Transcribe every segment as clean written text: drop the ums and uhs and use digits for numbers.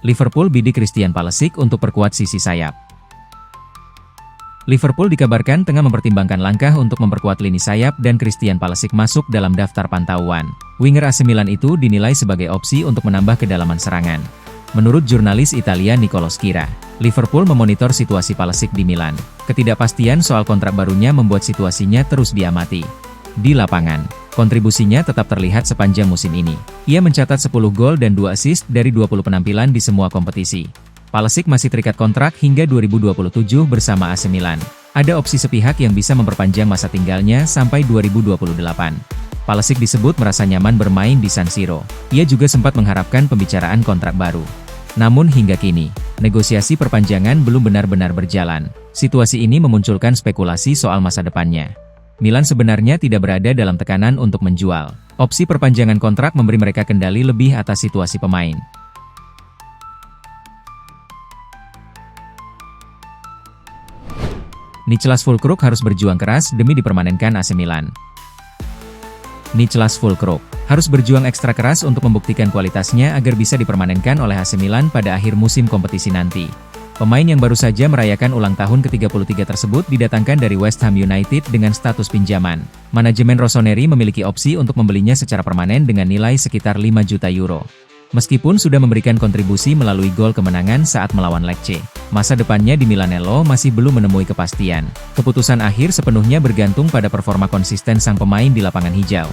Liverpool bidik Christian Pulisic untuk perkuat sisi sayap. Liverpool dikabarkan tengah mempertimbangkan langkah untuk memperkuat lini sayap dan Christian Pulisic masuk dalam daftar pantauan. Winger AC Milan itu dinilai sebagai opsi untuk menambah kedalaman serangan. Menurut jurnalis Italia Nicolo Schira, Liverpool memonitor situasi Pulisic di Milan. Ketidakpastian soal kontrak barunya membuat situasinya terus diamati. Di lapangan, kontribusinya tetap terlihat sepanjang musim ini. Ia mencatat 10 gol dan 2 assist dari 20 penampilan di semua kompetisi. Pulisic masih terikat kontrak hingga 2027 bersama AC Milan. Ada opsi sepihak yang bisa memperpanjang masa tinggalnya sampai 2028. Pulisic disebut merasa nyaman bermain di San Siro. Ia juga sempat mengharapkan pembicaraan kontrak baru. Namun hingga kini, negosiasi perpanjangan belum benar-benar berjalan. Situasi ini memunculkan spekulasi soal masa depannya. Milan sebenarnya tidak berada dalam tekanan untuk menjual. Opsi perpanjangan kontrak memberi mereka kendali lebih atas situasi pemain. Niclas Füllkrug harus berjuang keras demi dipermanenkan AC Milan. Niclas Füllkrug harus berjuang ekstra keras untuk membuktikan kualitasnya agar bisa dipermanenkan oleh AC Milan pada akhir musim kompetisi nanti. Pemain yang baru saja merayakan ulang tahun ke-33 tersebut didatangkan dari West Ham United dengan status pinjaman. Manajemen Rossoneri memiliki opsi untuk membelinya secara permanen dengan nilai sekitar 5 juta euro. Meskipun sudah memberikan kontribusi melalui gol kemenangan saat melawan Lecce, masa depannya di Milanello masih belum menemui kepastian. Keputusan akhir sepenuhnya bergantung pada performa konsisten sang pemain di lapangan hijau.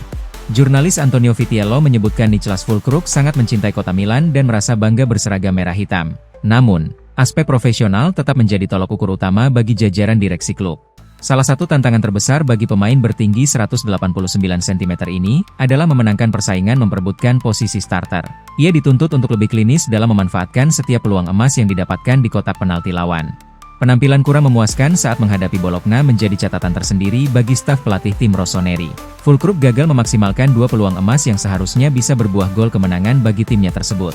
Jurnalis Antonio Vitiello menyebutkan Niclas Füllkrug sangat mencintai kota Milan dan merasa bangga berseragam merah hitam. Namun, aspek profesional tetap menjadi tolok ukur utama bagi jajaran direksi klub. Salah satu tantangan terbesar bagi pemain bertinggi 189 cm ini adalah memenangkan persaingan memperebutkan posisi starter. Ia dituntut untuk lebih klinis dalam memanfaatkan setiap peluang emas yang didapatkan di kotak penalti lawan. Penampilan kurang memuaskan saat menghadapi Bologna menjadi catatan tersendiri bagi staf pelatih tim Rossoneri. Füllkrug gagal memaksimalkan 2 peluang emas yang seharusnya bisa berbuah gol kemenangan bagi timnya tersebut.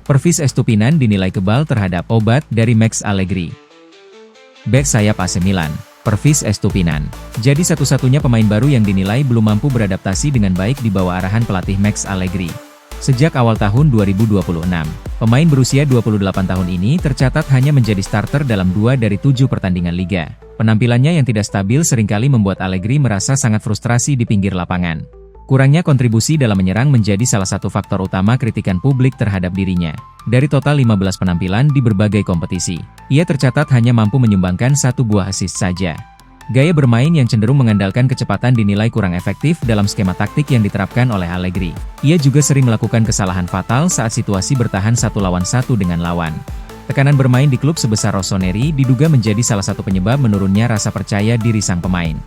Pervis Estupinan dinilai kebal terhadap obat dari Max Allegri. Bek sayap AC Milan, Pervis Estupinan, jadi satu-satunya pemain baru yang dinilai belum mampu beradaptasi dengan baik di bawah arahan pelatih Max Allegri. Sejak awal tahun 2026, pemain berusia 28 tahun ini tercatat hanya menjadi starter dalam 2 dari 7 pertandingan liga. Penampilannya yang tidak stabil seringkali membuat Allegri merasa sangat frustrasi di pinggir lapangan. Kurangnya kontribusi dalam menyerang menjadi salah satu faktor utama kritikan publik terhadap dirinya. Dari total 15 penampilan di berbagai kompetisi, ia tercatat hanya mampu menyumbangkan 1 buah assist saja. Gaya bermain yang cenderung mengandalkan kecepatan dinilai kurang efektif dalam skema taktik yang diterapkan oleh Allegri. Ia juga sering melakukan kesalahan fatal saat situasi bertahan 1 lawan 1 dengan lawan. Tekanan bermain di klub sebesar Rossoneri diduga menjadi salah satu penyebab menurunnya rasa percaya diri sang pemain.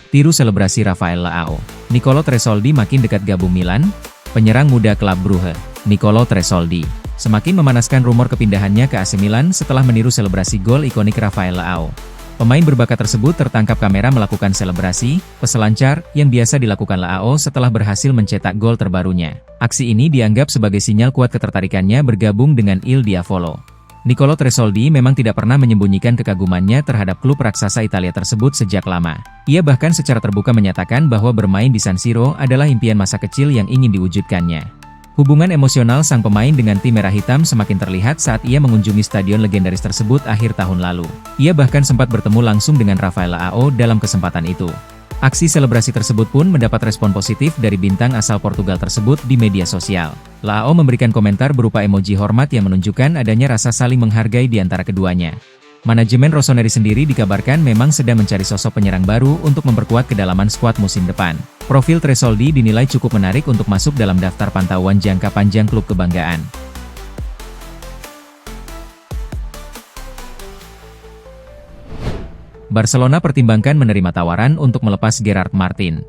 Tiru selebrasi Rafael Leao. Nicolo Tresoldi makin dekat gabung Milan. Penyerang muda klub Brugge, Nicolo Tresoldi, semakin memanaskan rumor kepindahannya ke AC Milan setelah meniru selebrasi gol ikonik Rafael Leao. Pemain berbakat tersebut tertangkap kamera melakukan selebrasi peselancar yang biasa dilakukan Leao setelah berhasil mencetak gol terbarunya. Aksi ini dianggap sebagai sinyal kuat ketertarikannya bergabung dengan Il Diavolo. Nicolo Tresoldi memang tidak pernah menyembunyikan kekagumannya terhadap klub raksasa Italia tersebut sejak lama. Ia bahkan secara terbuka menyatakan bahwa bermain di San Siro adalah impian masa kecil yang ingin diwujudkannya. Hubungan emosional sang pemain dengan tim merah hitam semakin terlihat saat ia mengunjungi stadion legendaris tersebut akhir tahun lalu. Ia bahkan sempat bertemu langsung dengan Rafael Leao dalam kesempatan itu. Aksi selebrasi tersebut pun mendapat respon positif dari bintang asal Portugal tersebut di media sosial. Leao memberikan komentar berupa emoji hormat yang menunjukkan adanya rasa saling menghargai di antara keduanya. Manajemen Rossoneri sendiri dikabarkan memang sedang mencari sosok penyerang baru untuk memperkuat kedalaman skuad musim depan. Profil Tresoldi dinilai cukup menarik untuk masuk dalam daftar pantauan jangka panjang klub kebanggaan. Barcelona pertimbangkan menerima tawaran untuk melepas Gerard Martin.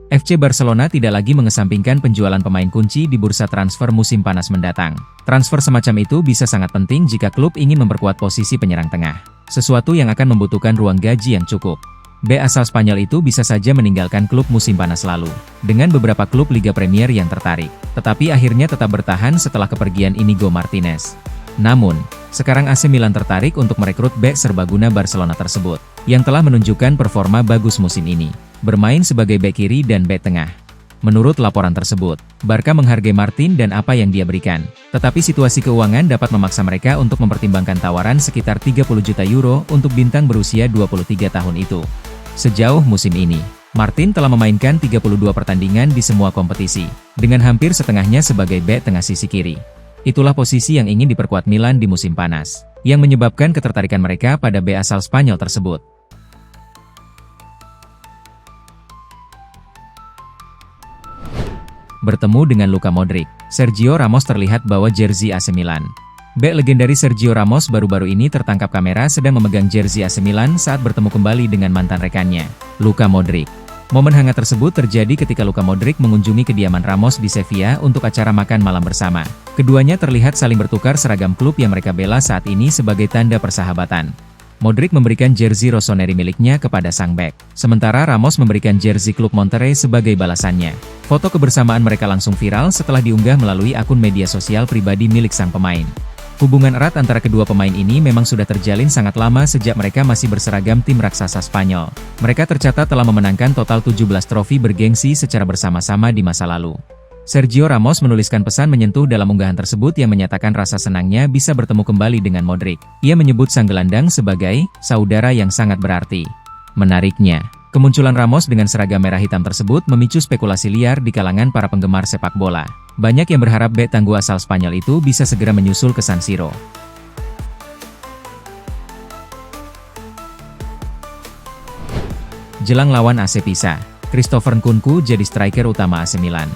FC Barcelona tidak lagi mengesampingkan penjualan pemain kunci di bursa transfer musim panas mendatang. Transfer semacam itu bisa sangat penting jika klub ingin memperkuat posisi penyerang tengah, sesuatu yang akan membutuhkan ruang gaji yang cukup. B asal Spanyol itu bisa saja meninggalkan klub musim panas lalu, dengan beberapa klub Liga Premier yang tertarik, tetapi akhirnya tetap bertahan setelah kepergian Inigo Martinez. Namun, sekarang AC Milan tertarik untuk merekrut bek serbaguna Barcelona tersebut, yang telah menunjukkan performa bagus musim ini, bermain sebagai bek kiri dan bek tengah. Menurut laporan tersebut, Barca menghargai Martin dan apa yang dia berikan, tetapi situasi keuangan dapat memaksa mereka untuk mempertimbangkan tawaran sekitar 30 juta euro untuk bintang berusia 23 tahun itu. Sejauh musim ini, Martin telah memainkan 32 pertandingan di semua kompetisi, dengan hampir setengahnya sebagai bek tengah sisi kiri. Itulah posisi yang ingin diperkuat Milan di musim panas, yang menyebabkan ketertarikan mereka pada bek asal Spanyol tersebut. Bertemu dengan Luka Modric, Sergio Ramos terlihat bawa jersey AC Milan. Bek legendaris Sergio Ramos baru-baru ini tertangkap kamera sedang memegang jersey AC Milan saat bertemu kembali dengan mantan rekannya, Luka Modric. Momen hangat tersebut terjadi ketika Luka Modric mengunjungi kediaman Ramos di Sevilla untuk acara makan malam bersama. Keduanya terlihat saling bertukar seragam klub yang mereka bela saat ini sebagai tanda persahabatan. Modric memberikan jersey Rossoneri miliknya kepada sang bek, sementara Ramos memberikan jersey klub Monterrey sebagai balasannya. Foto kebersamaan mereka langsung viral setelah diunggah melalui akun media sosial pribadi milik sang pemain. Hubungan erat antara kedua pemain ini memang sudah terjalin sangat lama sejak mereka masih berseragam tim raksasa Spanyol. Mereka tercatat telah memenangkan total 17 trofi bergengsi secara bersama-sama di masa lalu. Sergio Ramos menuliskan pesan menyentuh dalam unggahan tersebut yang menyatakan rasa senangnya bisa bertemu kembali dengan Modric. Ia menyebut sang gelandang sebagai saudara yang sangat berarti. Menariknya, kemunculan Ramos dengan seragam merah hitam tersebut memicu spekulasi liar di kalangan para penggemar sepak bola. Banyak yang berharap bek tangguh asal Spanyol itu bisa segera menyusul ke San Siro. Jelang lawan AC Pisa, Christopher Nkunku jadi striker utama AC Milan.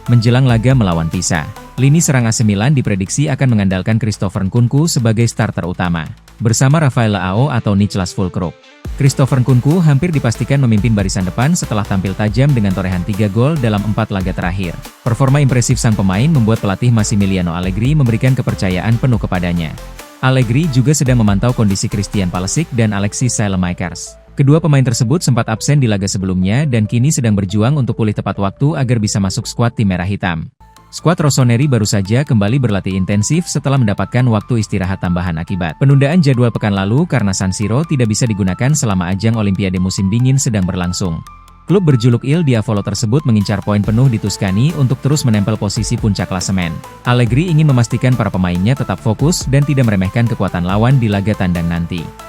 Menjelang laga melawan Pisa, lini serang AC Milan diprediksi akan mengandalkan Christopher Nkunku sebagai starter utama, bersama Rafael Leao atau Niklas Füllkrug. Christopher Nkunku hampir dipastikan memimpin barisan depan setelah tampil tajam dengan torehan 3 gol dalam 4 laga terakhir. Performa impresif sang pemain membuat pelatih Massimiliano Allegri memberikan kepercayaan penuh kepadanya. Allegri juga sedang memantau kondisi Christian Pulisic dan Alexis Saelemaekers. Kedua pemain tersebut sempat absen di laga sebelumnya dan kini sedang berjuang untuk pulih tepat waktu agar bisa masuk skuad tim merah hitam. Skuad Rossoneri baru saja kembali berlatih intensif setelah mendapatkan waktu istirahat tambahan akibat penundaan jadwal pekan lalu karena San Siro tidak bisa digunakan selama ajang Olimpiade musim dingin sedang berlangsung. Klub berjuluk Il Diavolo tersebut mengincar poin penuh di Tuscany untuk terus menempel posisi puncak klasemen. Allegri ingin memastikan para pemainnya tetap fokus dan tidak meremehkan kekuatan lawan di laga tandang nanti.